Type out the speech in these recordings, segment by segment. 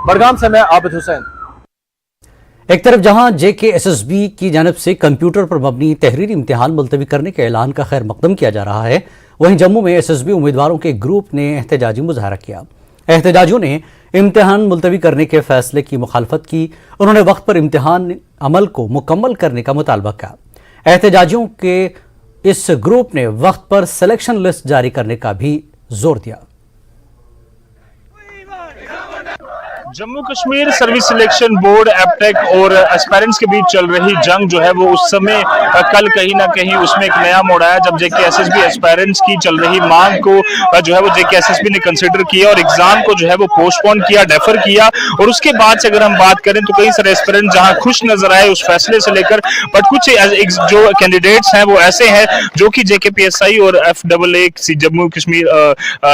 बड़गाम से मैं आबिद हुसैन। एक तरफ जहां JKSSB की जानिब से कंप्यूटर पर मबनी तहरीरी इम्तिहान मुलतवी करने के ऐलान का खैर मकदम किया जा रहा है, वहीं जम्मू में SSB उम्मीदवारों के ग्रुप ने एहतजाजी मुजाहरा किया। एहतजाजियों ने इम्तिहान मुलतवी करने के फैसले की मुखालफत की। उन्होंने वक्त पर इम्तिहान अमल को मुकम्मल करने का मुतालबा किया। एहतजाजियों के इस ग्रुप ने वक्त पर सिलेक्शन लिस्ट जारी करने का भी जोर दिया। Jammu Kashmir service selection board Aptech और एस्पायरेंट्स के बीच चल रही जंग जो है वो उस समय कल कहीं ना कहीं उसमें एक नया मोड़ आया जब JKSSB एस्पायरेंट्स की चल रही मांग को जो है वो JKSSB ने कंसिडर किया और एग्जाम को जो है वो पोस्टपोन किया, डेफर किया। और उसके बाद से अगर हम बात करें तो कई सारे एस्पायरेंट्स जहां खुश नजर आए उस फैसले से लेकर, बट कुछ जो कैंडिडेट्स हैं वो ऐसे हैं जो कि JKPSI और FAA Jammu Kashmir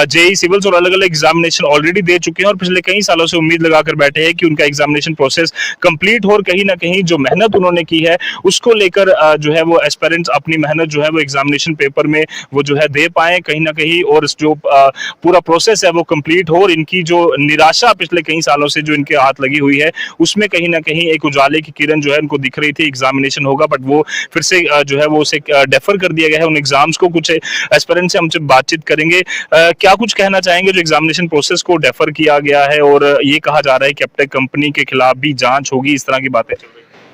JEE civils और अलग अलग एग्जामिनेशन ऑलरेडी दे चुके हैं और पिछले कई सालों से उम्मीद लगाकर बैठे हैं कि उनका एग्जामिनेशन प्रोसेस कंप्लीट हो और कहीं ना कहीं जो मेहनत उन्होंने की है उसको लेकर जो है वो एस्पायरेंट्स अपनी मेहनत जो है वो एग्जामिनेशन पेपर में वो जो है दे पाए कहीं ना कहीं, और जो पूरा प्रोसेस है वो कंप्लीट हो। और इनकी जो निराशा पिछले कई सालों से जो इनके हाथ लगी हुई है उसमें कहीं ना कहीं एक उजाले की किरण जो है इनको दिख रही थी। एग्जामिनेशन होगा बट वो फिर से जो है वो उसे डेफर कर दिया गया है उन एग्जाम्स को। कुछ एस्पायरेंट्स से हमसे बातचीत करेंगे। क्या कुछ कहना चाहेंगे जो एग्जामिनेशन प्रोसेस को डेफर किया गया है और ये कहा जा रहा है कि एपटेक कंपनी के खिलाफ भी जांच होगी, इस तरह की बातें?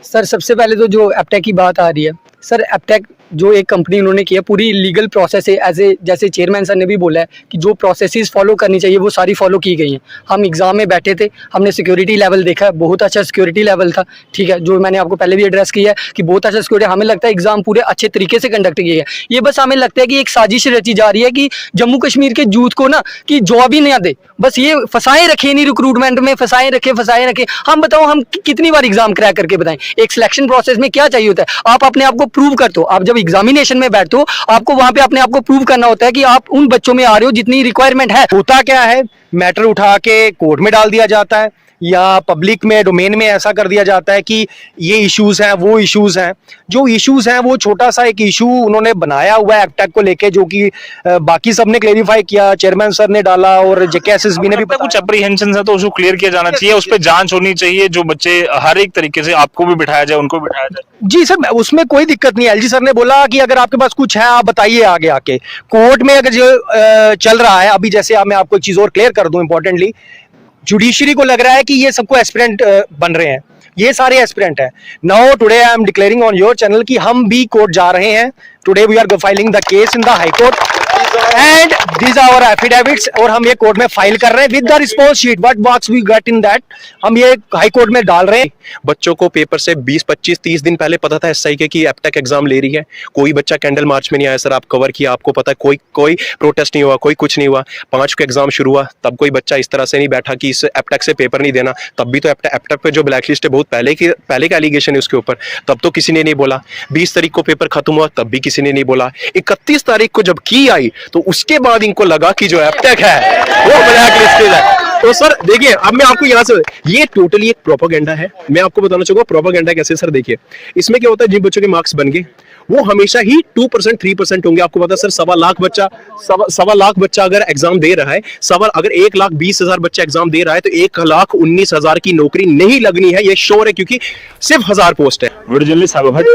सर सबसे पहले तो जो एपटेक की बात आ रही है, सर एपटेक जो एक कंपनी उन्होंने किया पूरी लीगल प्रोसेस है। जैसे चेयरमैन सर ने भी बोला है कि जो प्रोसेसेस फॉलो करनी चाहिए वो सारी फॉलो की गई हैं। हम एग्ज़ाम में बैठे थे, हमने सिक्योरिटी लेवल देखा, बहुत अच्छा सिक्योरिटी लेवल था, ठीक है, जो मैंने आपको पहले भी एड्रेस किया है कि बहुत अच्छा सिक्योरिटी। हमें लगता है एग्ज़ाम पूरे अच्छे तरीके से कंडक्ट किया गया। ये बस हमें लगता है कि एक साजिश रची जा रही है कि जम्मू कश्मीर के यूथ को ना कि जॉब ही नहीं दे, बस ये फंसाए रखे, नहीं रिक्रूटमेंट में फंसाए रखे। हम बताओ हम कितनी बार एग्जाम क्रैक करके बताएं? एक सिलेक्शन प्रोसेस में क्या चाहिए होता है? आप अपने आप को प्रूव करते हो। आप जब एग्जामिनेशन में बैठते हो आपको वहां पे अपने आप को प्रूव करना होता है कि आप उन बच्चों में आ रहे हो जितनी रिक्वायरमेंट है। होता क्या है, मैटर उठा के कोर्ट में डाल दिया जाता है या पब्लिक में डोमेन में ऐसा कर दिया जाता है कि ये इश्यूज हैं वो इश्यूज हैं। जो इश्यूज हैं वो छोटा सा एक इशू उन्होंने बनाया हुआ है एपटेक को लेके, जो कि बाकी सबने क्लेरिफाई किया, चेयरमैन सर ने डाला और JKSSB ने भी कुछ अप्रीहेंशन है तो उसको क्लियर किया जाना चाहिए, उस पर जांच होनी चाहिए। जो बच्चे हर एक तरीके से आपको भी बिठाया जाए, उनको बिठाया जाए। जी सर, उसमें कोई दिक्कत नहीं है। LG सर ने बोला कि अगर आपके पास कुछ है आप बताइए आगे आके। कोर्ट में अगर जो चल रहा है अभी, जैसे मैं आपको एक चीज और क्लियर कर दूं इंपॉर्टेंटली, जुडिशरी को लग रहा है कि ये सबको एस्पिरेंट बन रहे हैं, ये सारे एस्पिरेंट हैं। Now today I am declaring on your channel कि हम भी कोर्ट जा रहे हैं। Today we are filing the case in the high court and these are our affidavits और हम ये कोर्ट में फाइल कर रहे हैं with the response sheet what marks we get in that, हम ये हाई कोर्ट में डाल रहे हैं। बच्चों को पेपर से 20, 25, 30 दिन पहले पता था SI के कि एपटेक एग्जाम ले रही है। कोई बच्चा कैंडल मार्च में नहीं आया सर, आप कवर किया, आपको पता है कोई प्रोटेस्ट नहीं हुआ, कोई कुछ नहीं हुआ। 5 को एग्जाम शुरू हुआ तब कोई बच्चा इस तरह से नहीं बैठा कि इस एपटेक से पेपर नहीं देना। तब भी तो एपटेक पे जो ब्लैक लिस्ट है बहुत पहले का एलिगेशन है उसके ऊपर, तब तो किसी ने नहीं बोला। 20 तारीख को पेपर खत्म हुआ तब भी किसी ने नहीं बोला। 31 तारीख को जब की आई तो उसके बाद इनको लगा कि जो एपटेक है वो ब्लैक लिस्टेड है। तो सर देखिए, अब मैं आपको यहाँ से, ये टोटली एक प्रोपेगेंडा है। मैं आपको बताना चाहूंगा प्रोपेगेंडा कैसे सर। देखिए इसमें क्या होता है, जिन बच्चों के मार्क्स बन गए वो हमेशा ही 2%, 3% होंगे। आपको पता है सर, सवा लाख बच्चा अगर एग्जाम दे रहा है, अगर 1,20,000 बच्चा एग्जाम दे रहा है तो 1,19,000 की नौकरी नहीं लगनी है, ये श्योर है, क्योंकि सिर्फ 1000 पोस्ट है।